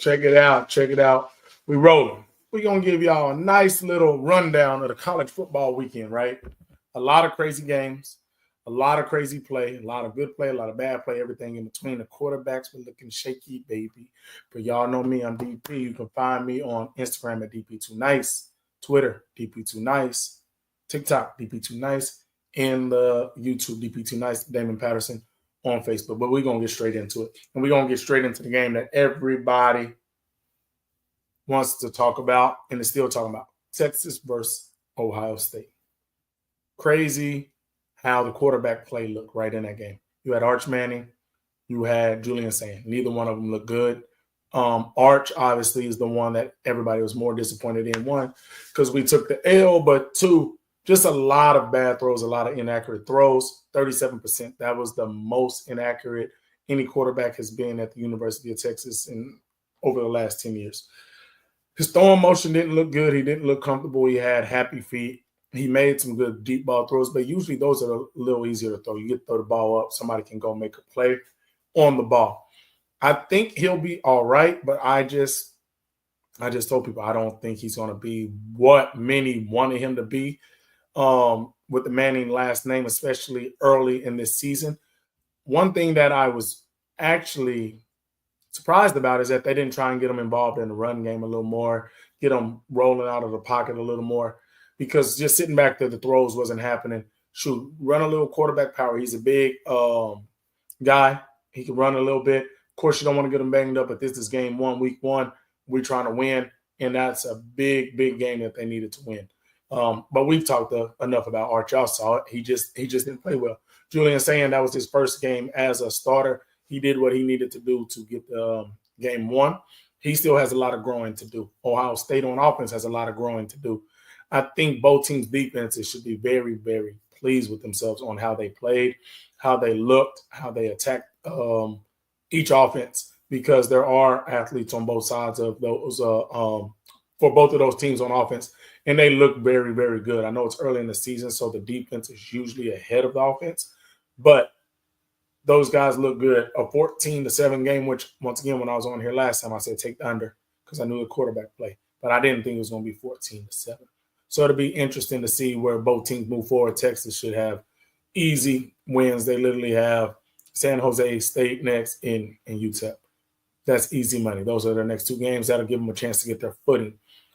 Check it out. Check it out. We rolling. We're going to give y'all a nice little rundown of the college football weekend, right? A lot of crazy games, a lot of crazy play, a lot of good play, a lot of bad play, everything in between. The quarterbacks were looking shaky, baby. But y'all know me, I'm DP. You can find me on Instagram at DP2Nice, Twitter, DP2Nice, TikTok, DP2Nice, and the YouTube, DP2Nice, Damon Patterson on Facebook. But we're going to get straight into it. And we're going to get straight into the game that everybody wants to talk about and is still talking about. Texas versus Ohio State. Crazy how the quarterback play looked right in that game. You had Arch Manning. You had Julian Sand. Neither one of them looked good. Arch, obviously, is the one that everybody was more disappointed in. One, because we took the L, but two, just a lot of bad throws, a lot of inaccurate throws. 37%. That was the most inaccurate any quarterback has been at the University of Texas in over the last 10 years. His throwing motion didn't look good. He didn't look comfortable. He had happy feet. He made some good deep ball throws, but usually those are a little easier to throw. You get to throw the ball up, somebody can go make a play on the ball. I think he'll be all right, but I just told people I don't think he's going to be what many wanted him to be with the Manning last name, especially early in this season. One thing that I was actually surprised about is that they didn't try and get him involved in the run game a little more, get him rolling out of the pocket a little more, because just sitting back there, the throws wasn't happening. Shoot, run a little quarterback power. He's a big guy. He can run a little bit. Of course, you don't want to get him banged up, but this is game one, week one. We're trying to win, and that's a big, big game that they needed to win. But we've talked enough about Arch. Y'all saw it. He just didn't play well. Julian Sand, that was his first game as a starter. He did what he needed to do to get the game won. He still has a lot of growing to do. Ohio State on offense has a lot of growing to do. I think both teams' defenses should be very, very pleased with themselves on how they played, how they looked, how they attacked each offense, because there are athletes on both sides of those for both of those teams on offense, and they look very, very good. I know it's early in the season, so the defense is usually ahead of the offense, but those guys look good. A 14-7 game, which, once again, when I was on here last time, I said take the under because I knew the quarterback play, but I didn't think it was going to be 14-7. So it'll be interesting to see where both teams move forward. Texas should have easy wins. They literally have San Jose State next and UTEP. That's easy money. Those are their next two games. That'll give them a chance to get their footing.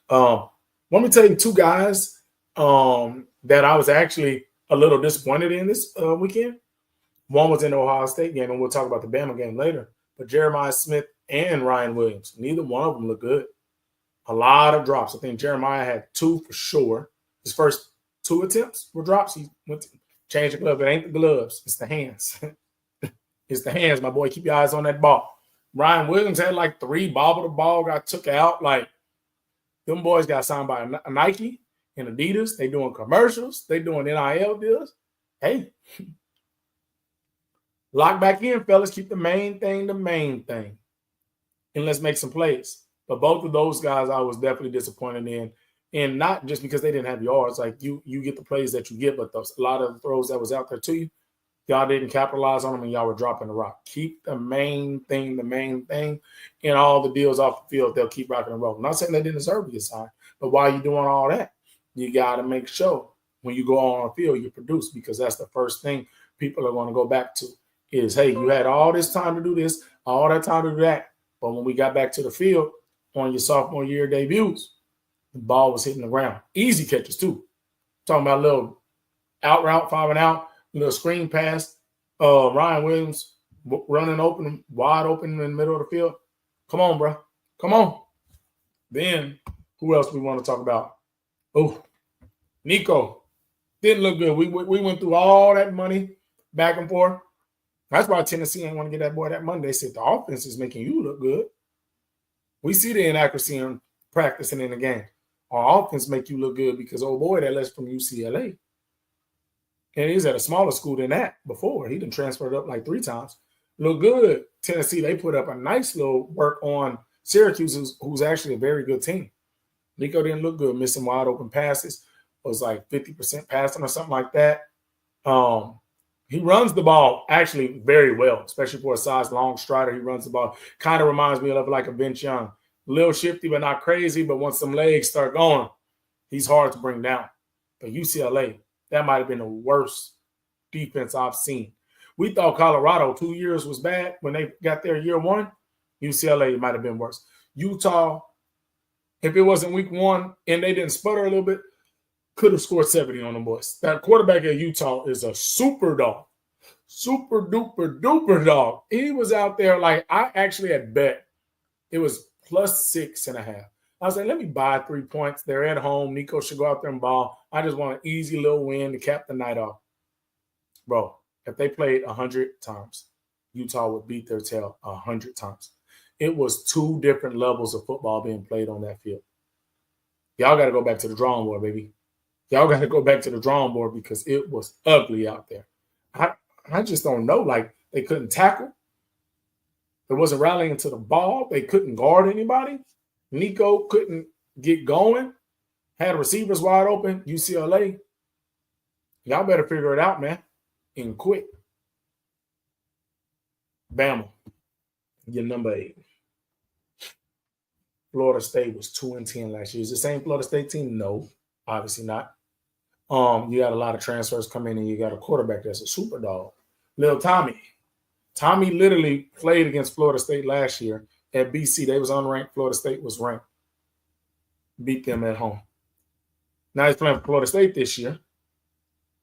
Let me tell you two guys that I was actually a little disappointed in this weekend. One was in the Ohio State game, and we'll talk about the Bama game later. But Jeremiah Smith and Ryan Williams, neither one of them look good. A lot of drops. I think Jeremiah had two for sure. His first two attempts were drops. He went to change the glove. It ain't the gloves. It's the hands. It's the hands, my boy. Keep your eyes on that ball. Ryan Williams had like three bobble the ball, got took out. Like, them boys got signed by Nike and Adidas. They doing commercials. They doing NIL deals. Hey, lock back in, fellas. Keep the main thing the main thing. And let's make some plays. But both of those guys I was definitely disappointed in. And not just because they didn't have yards. Like, you get the plays that you get, but a lot of the throws that was out there to you, y'all didn't capitalize on them, and y'all were dropping the rock. Keep the main thing, and all the deals off the field, they'll keep rocking and rolling. I'm not saying they didn't deserve to get signed, but while you're doing all that, you got to make sure when you go on the field, you produce, because that's the first thing people are going to go back to is, hey, you had all this time to do this, all that time to do that, but when we got back to the field on your sophomore year debuts, the ball was hitting the ground. Easy catches, too. Talking about a little out route, 5 and out, little screen pass. Ryan Williams running open, wide open in the middle of the field. Come on, bro. Come on. Then, who else we want to talk about? Oh, Nico. Didn't look good. We went through all that money back and forth. That's why Tennessee ain't want to get that boy that money. They said the offense is making you look good. We see the inaccuracy in practicing in the game. Our offense make you look good because, oh boy, that left from UCLA. And he's at a smaller school than that before. He done transferred up like 3 times. Look good. Tennessee, they put up a nice little work on Syracuse, who's actually a very good team. Nico didn't look good, missing wide open passes. It was like 50% passing or something like that. He runs the ball actually very well, especially for a size long strider. He runs the ball. Kind of reminds me of like a Vince Young. A little shifty, but not crazy. But once some legs start going, he's hard to bring down. But UCLA, that might have been the worst defense I've seen. We thought Colorado 2 years was bad when they got there year one. UCLA might have been worse. Utah, if it wasn't week one and they didn't sputter a little bit, could have scored 70 on them boys. That quarterback at Utah is a super dog. Super duper duper dog. He was out there like I actually had bet. It was plus 6.5. I was like, let me buy 3 points. They're at home. Nico should go out there and ball. I just want an easy little win to cap the night off. Bro, if they played 100 times, Utah would beat their tail 100 times. It was 2 different levels of football being played on that field. Y'all got to go back to the drawing board, baby. Y'all got to go back to the drawing board because it was ugly out there. I just don't know. Like, they couldn't tackle. They wasn't rallying to the ball. They couldn't guard anybody. Nico couldn't get going. Had receivers wide open. UCLA. Y'all better figure it out, man. And quick. Bama. You're number 8. Florida State was 2-10 last year. Is the same Florida State team? No, obviously not. You got a lot of transfers come in, and you got a quarterback that's a super dog. Little Tommy. Tommy literally played against Florida State last year at BC. They was unranked. Florida State was ranked. Beat them at home. Now he's playing for Florida State this year.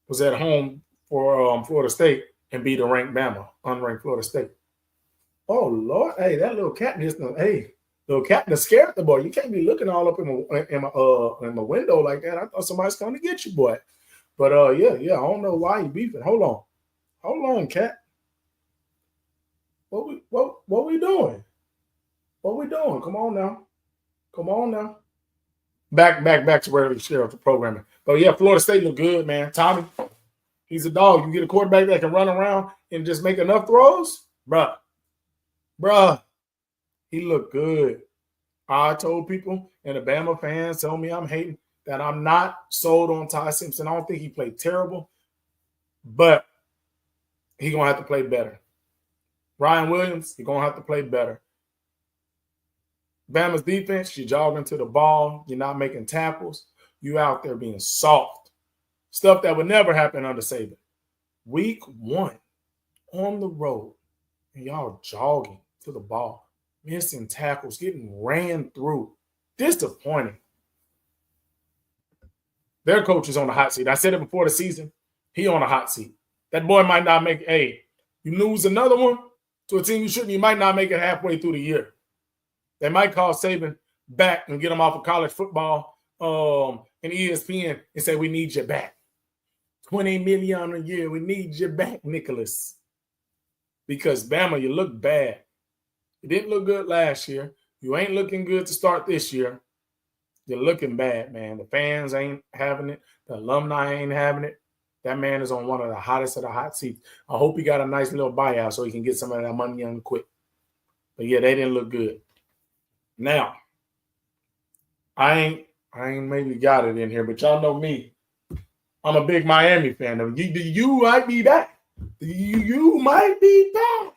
Was at home for Florida State and beat a ranked Bama, unranked Florida State. Oh, Lord. Hey, that little cat is little cat is scared the boy. You can't be looking all up in my window like that. I thought somebody's coming to get you, boy. But yeah, I don't know why you beefing. Hold on, cat. What we doing? What we doing? Come on now. Back to where we share the programming. But yeah, Florida State look good, man. Tommy, he's a dog. You get a quarterback that can run around and just make enough throws, bruh. He looked good. I told people, and the Bama fans tell me I'm hating, that I'm not sold on Ty Simpson. I don't think he played terrible, but he's going to have to play better. Ryan Williams, you're going to have to play better. Bama's defense, you're jogging to the ball. You're not making tackles. You out there being soft. Stuff that would never happen under Saban. Week 1 on the road, and y'all jogging to the ball, missing tackles, getting ran through. Disappointing. Their coach is on the hot seat. I said it before the season. He on a hot seat. That boy might not make, you lose another one to a team you shouldn't, you might not make it halfway through the year. They might call Saban back and get him off of college football and ESPN and say, we need you back. $20 million a year. We need you back, Nicholas. Because Bama, you look bad. You didn't look good last year. You ain't looking good to start this year. You're looking bad, man. The fans ain't having it. The alumni ain't having it. That man is on one of the hottest of the hot seats. I hope he got a nice little buyout so he can get some of that money young quick. But yeah, they didn't look good. Now, I ain't maybe got it in here, but y'all know me. I'm a big Miami fan. You might be back. You might be back.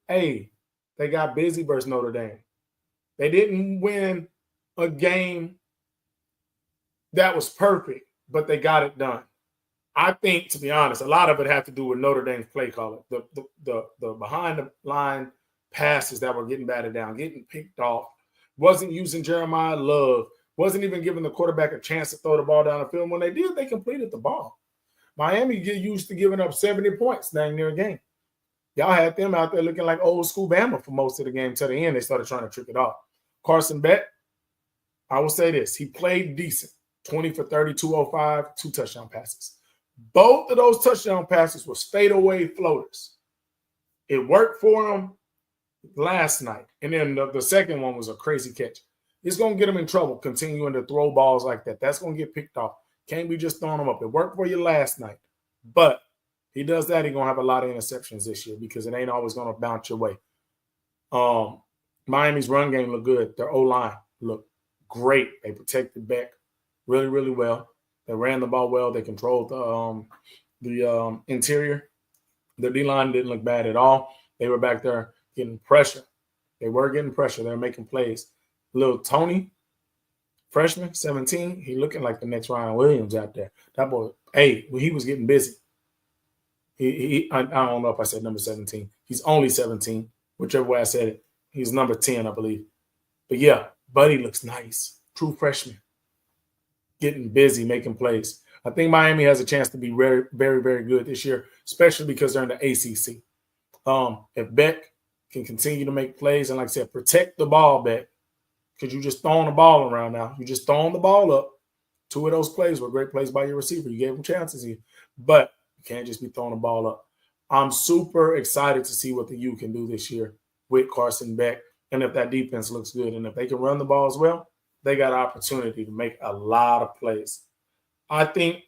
They got busy versus Notre Dame. They didn't win a game that was perfect, but they got it done. I think, to be honest, a lot of it had to do with Notre Dame's play calling. The behind the line passes that were getting batted down, getting picked off, wasn't using Jeremiah Love, wasn't even giving the quarterback a chance to throw the ball down the field. When they did, they completed the ball. Miami get used to giving up 70 points dang near a game. Y'all had them out there looking like old school Bama for most of the game. To the end, they started trying to trick it off. Carson Beck, I will say this. He played decent. 20 for 30, 205, 2 touchdown passes. Both of those touchdown passes was fadeaway floaters. It worked for him last night. And then the second one was a crazy catch. It's going to get him in trouble continuing to throw balls like that. That's going to get picked off. Can't be just throwing them up. It worked for you last night. But he does that, he's going to have a lot of interceptions this year because it ain't always going to bounce your way. Miami's run game looked good. Their O-line looked great. They protected Beck really, really well. They ran the ball well. They controlled the interior. The D-line didn't look bad at all. They were back there getting pressure. They were getting pressure. They were making plays. Little Tony, freshman, 17, he looking like the next Ryan Williams out there. That boy, hey, he was getting busy. I don't know if I said number 17. He's only 17, whichever way I said it. He's number 10, I believe. But yeah, Buddy looks nice. True freshman. Getting busy, making plays. I think Miami has a chance to be very, very, very good this year, especially because they're in the ACC. If Beck can continue to make plays and, like I said, protect the ball, Beck, because you're just throwing the ball around now. You're just throwing the ball up. 2 of those plays were great plays by your receiver. You gave him chances here, but you can't just be throwing the ball up. I'm super excited to see what the U can do this year with Carson Beck, and if that defense looks good. And if they can run the ball as well, they got an opportunity to make a lot of plays. I think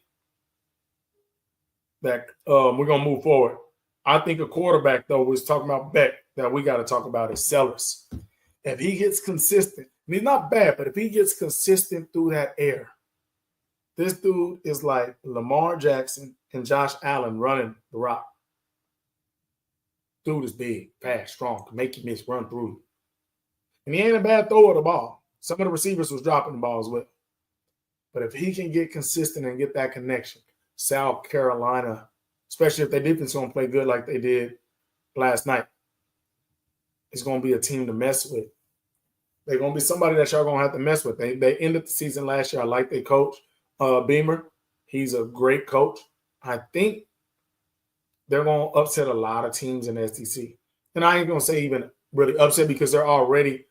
that we're going to move forward. I think a quarterback, though, was talking about Beck, that we got to talk about is Sellers. If he gets consistent, and he's not bad, but if he gets consistent through that air, this dude is like Lamar Jackson and Josh Allen running the rock. Dude is big, fast, strong, can make you miss, run through you. And he ain't a bad thrower of the ball. Some of the receivers was dropping the ball as well. But if he can get consistent and get that connection, South Carolina, especially if their defense is going to play good like they did last night, it's going to be a team to mess with. They're going to be somebody that y'all going to have to mess with. They ended the season last year. I like their coach, Beamer. He's a great coach. I think they're going to upset a lot of teams in the SEC. And I ain't going to say even really upset because they're already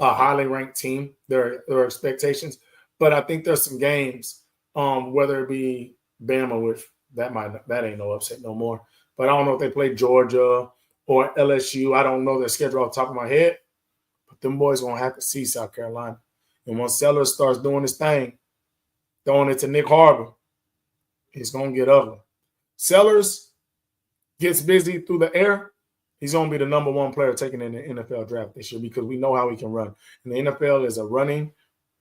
a highly ranked team. There are expectations. But I think there's some games, whether it be Bama, which that ain't no upset no more. But I don't know if they play Georgia or LSU. I don't know their schedule off the top of my head. But them boys going to have to see South Carolina. And once Sellers starts doing his thing, throwing it to Nick Harbor, it's going to get ugly. Sellers gets busy through the air, he's going to be the number 1 player taken in the NFL draft this year because we know how he can run. And the NFL is a running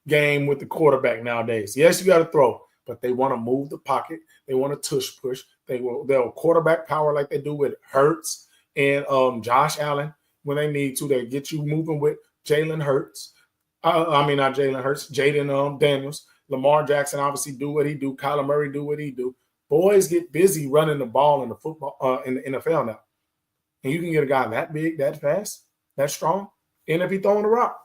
game with the quarterback nowadays. Yes, you got to throw, but they want to move the pocket. They want to tush push. They'll quarterback power like they do with Hurts and Josh Allen. When they need to, they get you moving with Jalen Hurts. Not Jalen Hurts, Jaden Daniels. Lamar Jackson obviously do what he do. Kyler Murray do what he do. Boys get busy running the ball in the football in the NFL now. And you can get a guy that big, that fast, that strong, and if he's throwing the rock,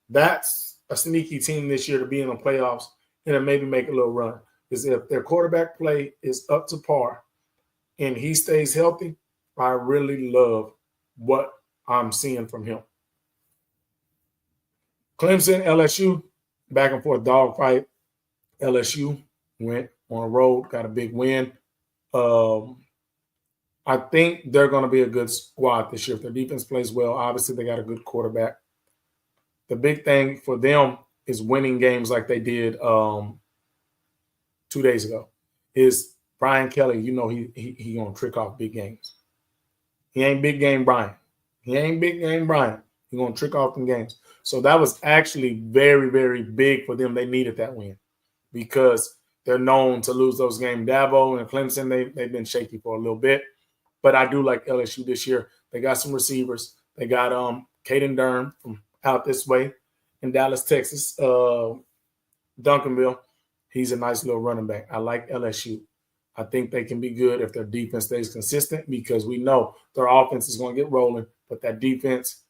that's a sneaky team this year to be in the playoffs and then maybe make a little run. Because if their quarterback play is up to par and he stays healthy, I really love what I'm seeing from him. Clemson, LSU, back and forth dogfight. LSU went on a road, got a big win. I think they're going to be a good squad this year. If their defense plays well, obviously they got a good quarterback. The big thing for them is winning games like they did 2 days ago. Is Brian Kelly, he going to trick off big games. He ain't big game Brian. He's going to trick off them games. So that was actually very, very big for them. They needed that win because they're known to lose those games. Dabo and Clemson, they've been shaky for a little bit. But I do like LSU this year. They got some receivers. They got Caden Durham from out this way in Dallas, Texas. Duncanville, he's a nice little running back. I like LSU. I think they can be good if their defense stays consistent because we know their offense is going to get rolling, but that defense,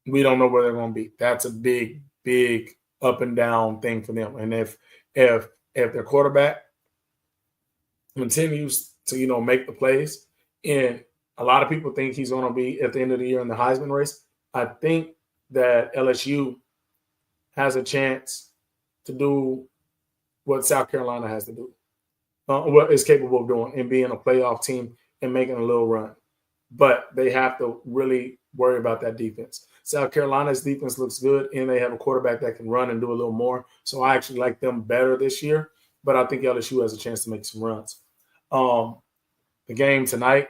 we don't know where they're going to be. That's a big, big up and down thing for them. And if their quarterback continues to, make the plays, and a lot of people think he's going to be at the end of the year in the Heisman race, I think that LSU has a chance to do what South Carolina has to do, what is capable of doing, and being a playoff team and making a little run. But they have to really worry about that defense. South Carolina's defense looks good, and they have a quarterback that can run and do a little more. So I actually like them better this year, but I think LSU has a chance to make some runs. The game tonight,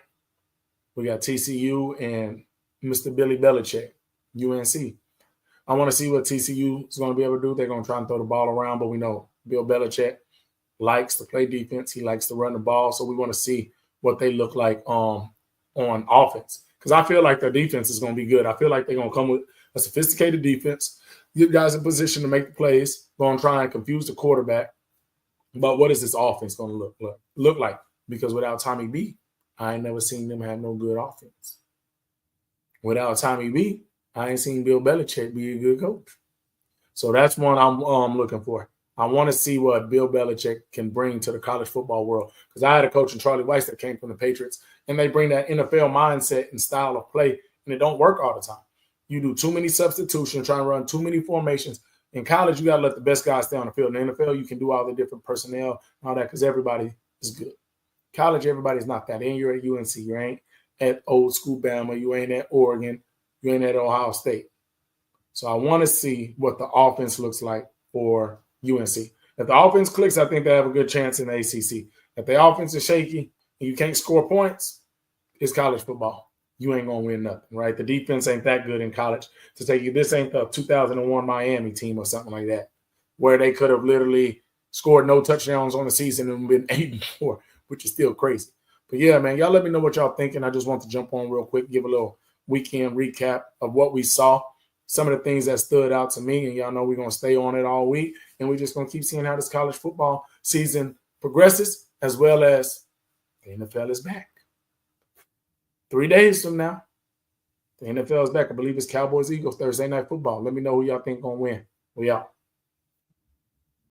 we got TCU and Mr. Billy Belichick, UNC. I want to see what TCU is going to be able to do. They're going to try and throw the ball around, but we know Bill Belichick, likes to play defense. He likes to run the ball. So we want to see what they look like on offense. Because I feel like their defense is going to be good. I feel like they're going to come with a sophisticated defense, get guys in position to make the plays, going to try and confuse the quarterback. But what is this offense going to look like? Because without Tommy B, I ain't never seen them have no good offense. Without Tommy B, I ain't seen Bill Belichick be a good coach. So that's one I'm looking for. I want to see what Bill Belichick can bring to the college football world. Because I had a coach in Charlie Weiss that came from the Patriots, and they bring that NFL mindset and style of play, and it don't work all the time. You do too many substitutions, trying to run too many formations. In college, you got to let the best guys stay on the field. In the NFL, you can do all the different personnel and all that because everybody is good. College, everybody's not that. And you're at UNC. You ain't at old school Bama. You ain't at Oregon. You ain't at Ohio State. So I want to see what the offense looks like for UNC. If the offense clicks, I think they have a good chance in the ACC. If the offense is shaky and you can't score points, it's college football. You ain't going to win nothing, right? The defense ain't that good in college to take you. This ain't the 2001 Miami team or something like that, where they could have literally scored no touchdowns on the season and been 8-4, which is still crazy. But yeah, man, y'all let me know what y'all thinking. I just want to jump on real quick, give a little weekend recap of what we saw, some of the things that stood out to me, and y'all know we're going to stay on it all week, and we're just going to keep seeing how this college football season progresses, as well as the NFL is back. 3 days from now, the NFL is back. I believe it's Cowboys-Eagles Thursday Night Football. Let me know who y'all think going to win. We out.